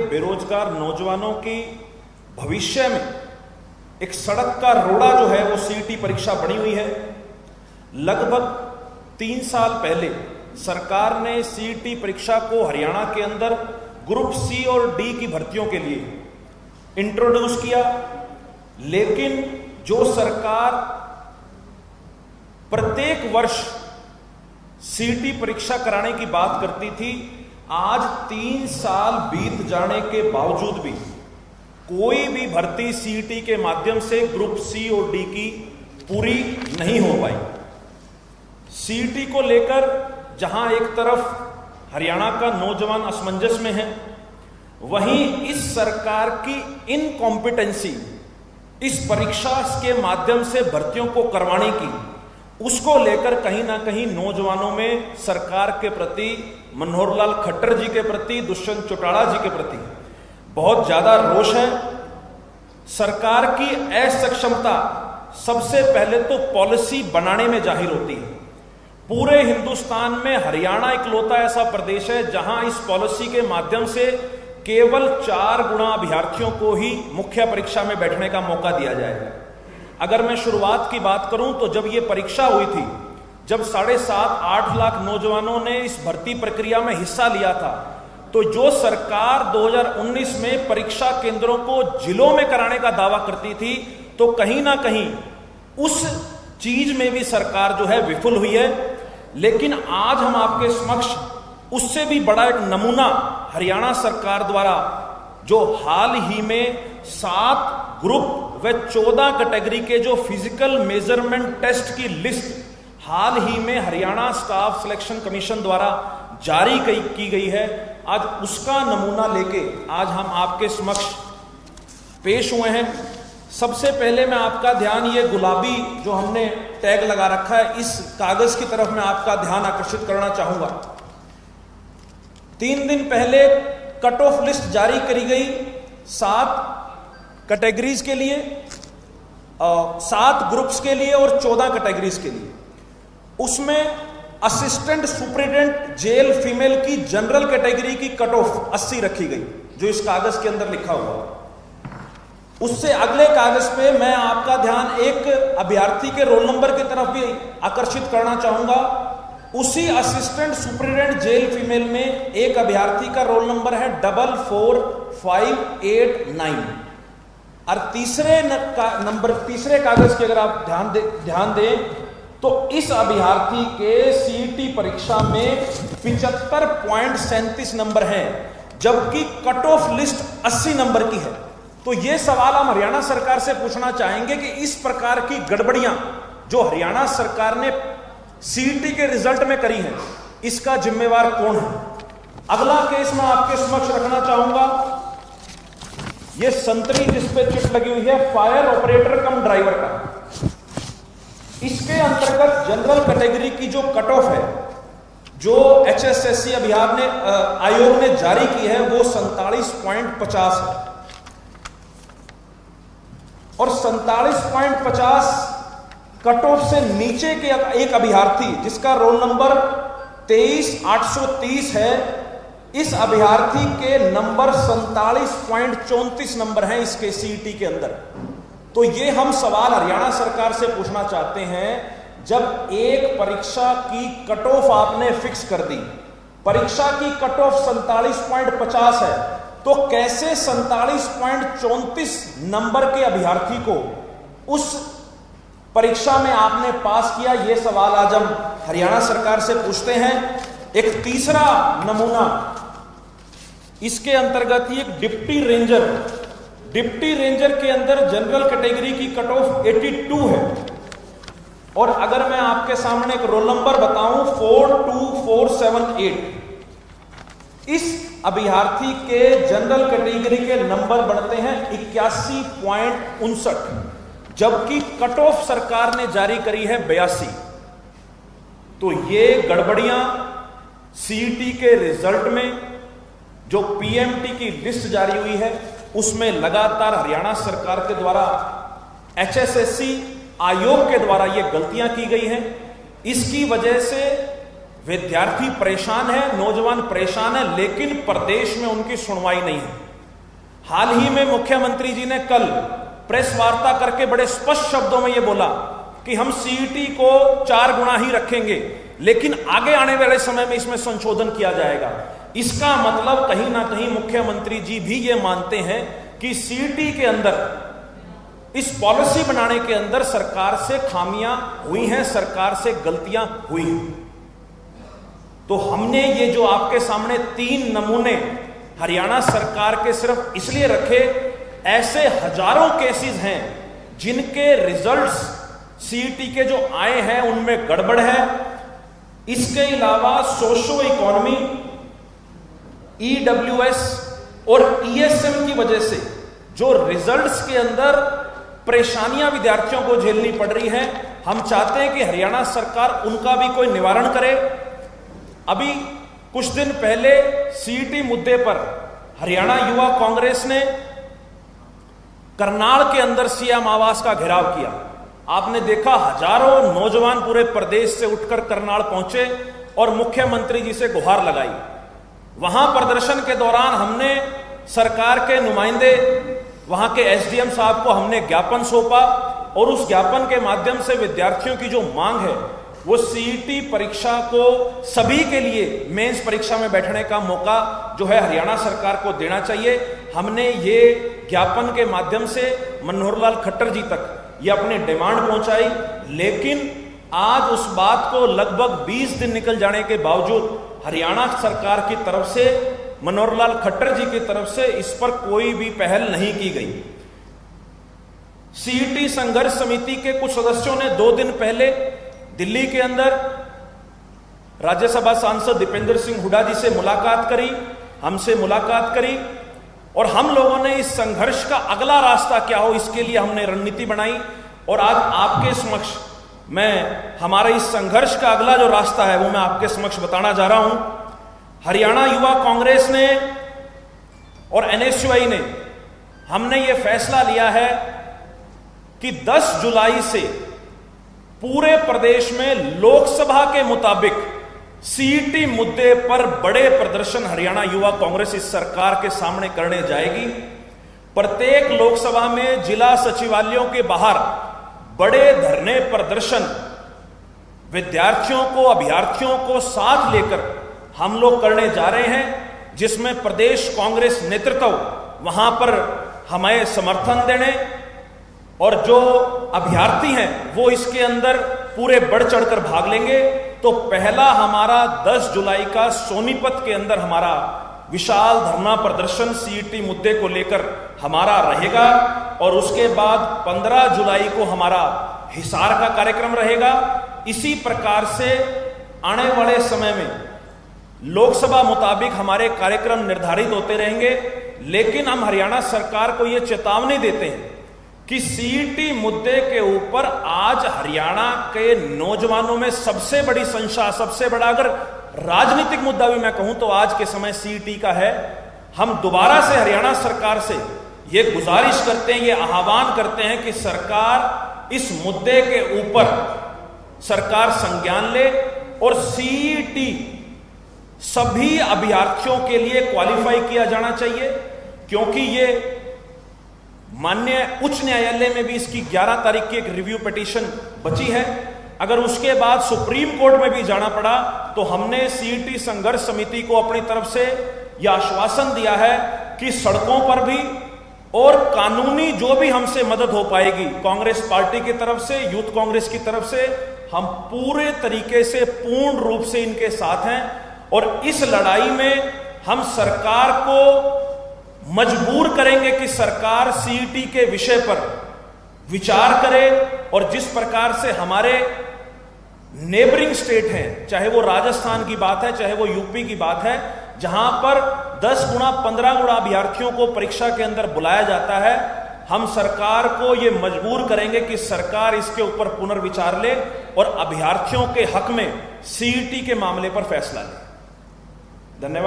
बेरोजगार नौजवानों की भविष्य में एक सड़क का रोड़ा जो है वो सीईटी परीक्षा बनी हुई है। लगभग 3 साल पहले सरकार ने सीईटी परीक्षा को हरियाणा के अंदर ग्रुप सी और डी की भर्तियों के लिए इंट्रोड्यूस किया, लेकिन जो सरकार प्रत्येक वर्ष सीईटी परीक्षा कराने की बात करती थी, आज 3 साल बीत जाने के बावजूद भी कोई भी भर्ती सीईटी के माध्यम से ग्रुप सी और डी की पूरी नहीं हो पाई। सीईटी को लेकर जहां एक तरफ हरियाणा का नौजवान असमंजस में है, वहीं इस सरकार की इनकॉम्पिटेंसी इस परीक्षा के माध्यम से भर्तियों को करवाने की, उसको लेकर कहीं ना कहीं नौजवानों में सरकार के प्रति, मनोहर लाल खट्टर जी के प्रति, दुष्यंत चौटाला जी के प्रति बहुत ज्यादा रोष है। सरकार की असक्षमता सबसे पहले तो पॉलिसी बनाने में जाहिर होती है। पूरे हिंदुस्तान में हरियाणा इकलौता ऐसा प्रदेश है जहां इस पॉलिसी के माध्यम से केवल 4 गुना अभ्यर्थियों को ही मुख्य परीक्षा में बैठने का मौका दिया जाएगा। अगर मैं शुरुआत की बात करूं तो जब यह परीक्षा हुई थी, जब 7.5-8 लाख नौजवानों ने इस भर्ती प्रक्रिया में हिस्सा लिया था, तो जो सरकार 2019 में परीक्षा केंद्रों को जिलों में कराने का दावा करती थी, तो कहीं ना कहीं उस चीज में भी सरकार जो है विफल हुई है। लेकिन आज हम आपके समक्ष उससे भी बड़ा एक नमूना हरियाणा सरकार द्वारा, जो हाल ही में 7 ग्रुप व 14 कैटेगरी के जो फिजिकल मेजरमेंट टेस्ट की लिस्ट हाल ही में हरियाणा स्टाफ सिलेक्शन कमीशन द्वारा जारी की गई है, आज उसका नमूना लेके आज हम आपके समक्ष पेश हुए हैं। सबसे पहले मैं आपका ध्यान, ये गुलाबी जो हमने टैग लगा रखा है, इस कागज की तरफ मैं आपका ध्यान आकर्षित करना चाहूंगा। 3 दिन पहले कट ऑफ लिस्ट जारी करी गई 7 कैटेगरीज के लिए, 7 ग्रुप्स के लिए और 14 कैटेगरीज के लिए। उसमें असिस्टेंट सुपरिटेंडेंट जेल फीमेल की जनरल कैटेगरी की कट ऑफ 80 रखी गई, जो इस कागज के अंदर लिखा हुआ है। उससे अगले कागज पे मैं आपका ध्यान एक अभ्यर्थी के रोल नंबर की तरफ भी आकर्षित करना चाहूंगा। उसी असिस्टेंट सुपरिटेंडेंट जेल फीमेल में एक अभ्यर्थी का रोल नंबर है 44589, और तीसरे कागज के अगर आप ध्यान दें तो इस अभ्यर्थी के सीईटी परीक्षा में 75.37 नंबर हैं, जबकि कट ऑफ लिस्ट 80 नंबर की है। तो यह सवाल हम हरियाणा सरकार से पूछना चाहेंगे कि इस प्रकार की गड़बड़ियां जो हरियाणा सरकार ने सीईटी के रिजल्ट में करी हैं, इसका जिम्मेवार कौन है। अगला केस मैं आपके समक्ष रखना चाहूंगा, यह संतरी जिस पे चिट लगी हुई है, फायर ऑपरेटर कम ड्राइवर का। इसके अंतर्गत जनरल कैटेगरी की जो कट ऑफ है, जो HSSC आयोग ने जारी की है, वो 47.50 है। और 47.50 कट ऑफ से नीचे के एक अभ्यर्थी जिसका रोल नंबर 23830 है, इस अभ्यर्थी के नंबर 47.34 नंबर हैं इसके सीईटी के अंदर। तो ये हम सवाल हरियाणा सरकार से पूछना चाहते हैं, जब एक परीक्षा की कट ऑफ आपने फिक्स कर दी, परीक्षा की कट ऑफ 47.50 है, तो कैसे 47.34 नंबर के अभ्यर्थी को उस परीक्षा में आपने पास किया, यह सवाल आज हम हरियाणा सरकार से पूछते हैं। एक तीसरा नमूना इसके अंतर्गत ही, एक डिप्टी रेंजर के अंदर जनरल कैटेगरी की कट ऑफ 82 है। और अगर मैं आपके सामने एक रोल नंबर बताऊं 42478, इस अभ्यर्थी के जनरल कैटेगरी के नंबर बनते हैं 81.59, जबकि कट ऑफ सरकार ने जारी करी है 82। तो ये गड़बड़ियां सीईटी के रिजल्ट में, जो पीएमटी की लिस्ट जारी हुई है, उसमें लगातार हरियाणा सरकार के द्वारा, HSSC आयोग के द्वारा ये गलतियां की गई हैं। इसकी वजह से विद्यार्थी परेशान है, नौजवान परेशान है, लेकिन प्रदेश में उनकी सुनवाई नहीं है। हाल ही में मुख्यमंत्री जी ने कल प्रेस वार्ता करके बड़े स्पष्ट शब्दों में यह बोला कि हम सीईटी को 4 गुना ही रखेंगे, लेकिन आगे आने वाले समय में इसमें संशोधन किया जाएगा। इसका मतलब कहीं ना कहीं मुख्यमंत्री जी भी ये मानते हैं कि सीईटी के अंदर, इस पॉलिसी बनाने के अंदर सरकार से खामियां हुई हैं, सरकार से गलतियां हुई हैं। तो हमने ये जो आपके सामने 3 नमूने हरियाणा सरकार के सिर्फ इसलिए रखे, ऐसे हजारों केसेस हैं जिनके रिजल्ट्स सीईटी के जो आए हैं उनमें गड़बड़ है। इसके अलावा सोशो इकोनॉमी, ईडब्ल्यूएस और ईएसएम की वजह से जो रिजल्ट्स के अंदर परेशानियां विद्यार्थियों को झेलनी पड़ रही है, हम चाहते हैं कि हरियाणा सरकार उनका भी कोई निवारण करे। अभी कुछ दिन पहले सीईटी मुद्दे पर हरियाणा युवा कांग्रेस ने करनाल के अंदर सीएम आवास का घेराव किया। आपने देखा हजारों नौजवान पूरे प्रदेश से उठकर करनाल पहुंचे और मुख्यमंत्री जी से गुहार लगाई। वहां प्रदर्शन के दौरान हमने सरकार के नुमाइंदे, वहां के एसडीएम साहब को हमने ज्ञापन सौंपा और उस ज्ञापन के माध्यम से विद्यार्थियों की जो मांग है वो सीईटी परीक्षा को सभी के लिए मेंस परीक्षा में बैठने का मौका जो है हरियाणा सरकार को देना चाहिए। हमने ये ज्ञापन के माध्यम से मनोहर लाल खट्टर जी तक ये अपनी डिमांड पहुंचाई, लेकिन आज उस बात को लगभग 20 दिन निकल जाने के बावजूद हरियाणा सरकार की तरफ से, मनोहर लाल खट्टर जी की तरफ से इस पर कोई भी पहल नहीं की गई। सीईटी संघर्ष समिति के कुछ सदस्यों ने 2 दिन पहले दिल्ली के अंदर राज्यसभा सांसद दीपेंद्र सिंह हुड्डा जी से मुलाकात करी, हमसे मुलाकात करी और हम लोगों ने इस संघर्ष का अगला रास्ता क्या हो इसके लिए हमने रणनीति बनाई। और आज आपके समक्ष मैं हमारे इस संघर्ष का अगला जो रास्ता है वो मैं आपके समक्ष बताना जा रहा हूं। हरियाणा युवा कांग्रेस ने और एनएसयूआई ने हमने ये फैसला लिया है कि 10 जुलाई से पूरे प्रदेश में लोकसभा के मुताबिक सीईटी मुद्दे पर बड़े प्रदर्शन हरियाणा युवा कांग्रेस इस सरकार के सामने करने जाएगी। प्रत्येक लोकसभा में जिला सचिवालयों के बाहर बड़े धरने प्रदर्शन विद्यार्थियों को, अभ्यर्थियों को साथ लेकर हम लोग करने जा रहे हैं, जिसमें प्रदेश कांग्रेस नेतृत्व वहां पर हमें समर्थन देने और जो अभ्यर्थी हैं वो इसके अंदर पूरे बढ़ चढ़कर भाग लेंगे। तो पहला हमारा 10 जुलाई का सोनीपत के अंदर हमारा विशाल धरना प्रदर्शन सीईटी मुद्दे को लेकर हमारा रहेगा और उसके बाद 15 जुलाई को हमारा हिसार का कार्यक्रम रहेगा। इसी प्रकार से आने वाले समय में लोकसभा मुताबिक हमारे कार्यक्रम निर्धारित होते रहेंगे, लेकिन हम हरियाणा सरकार को यह चेतावनी देते हैं कि सीईटी मुद्दे के ऊपर आज हरियाणा के नौजवानों में सबसे बड़ी संशय, सबसे बड़ा अगर राजनीतिक मुद्दा भी मैं कहूं तो आज के समय सीईटी का है। हम दोबारा से हरियाणा सरकार से ये गुजारिश करते हैं, ये आह्वान करते हैं कि सरकार इस मुद्दे के ऊपर सरकार संज्ञान ले और सीईटी सभी अभ्यर्थियों के लिए क्वालिफाई किया जाना चाहिए, क्योंकि ये माननीय उच्च न्यायालय में भी इसकी 11 तारीख की एक रिव्यू पिटीशन बची है। अगर उसके बाद सुप्रीम कोर्ट में भी जाना पड़ा तो हमने सीईटी संघर्ष समिति को अपनी तरफ से यह आश्वासन दिया है कि सड़कों पर भी और कानूनी जो भी हमसे मदद हो पाएगी कांग्रेस पार्टी की तरफ से, यूथ कांग्रेस की तरफ से, हम पूरे तरीके से पूर्ण रूप से इनके साथ हैं और इस लड़ाई में हम सरकार को मजबूर करेंगे कि सरकार सीईटी के विषय पर विचार करे और जिस प्रकार से हमारे नेबरिंग स्टेट हैं, चाहे वो राजस्थान की बात है, चाहे वो यूपी की बात है, जहां पर 10 गुना 15 गुना अभ्यर्थियों को परीक्षा के अंदर बुलाया जाता है, हम सरकार को यह मजबूर करेंगे कि सरकार इसके ऊपर पुनर्विचार ले और अभ्यर्थियों के हक में सीईटी के मामले पर फैसला ले। धन्यवाद।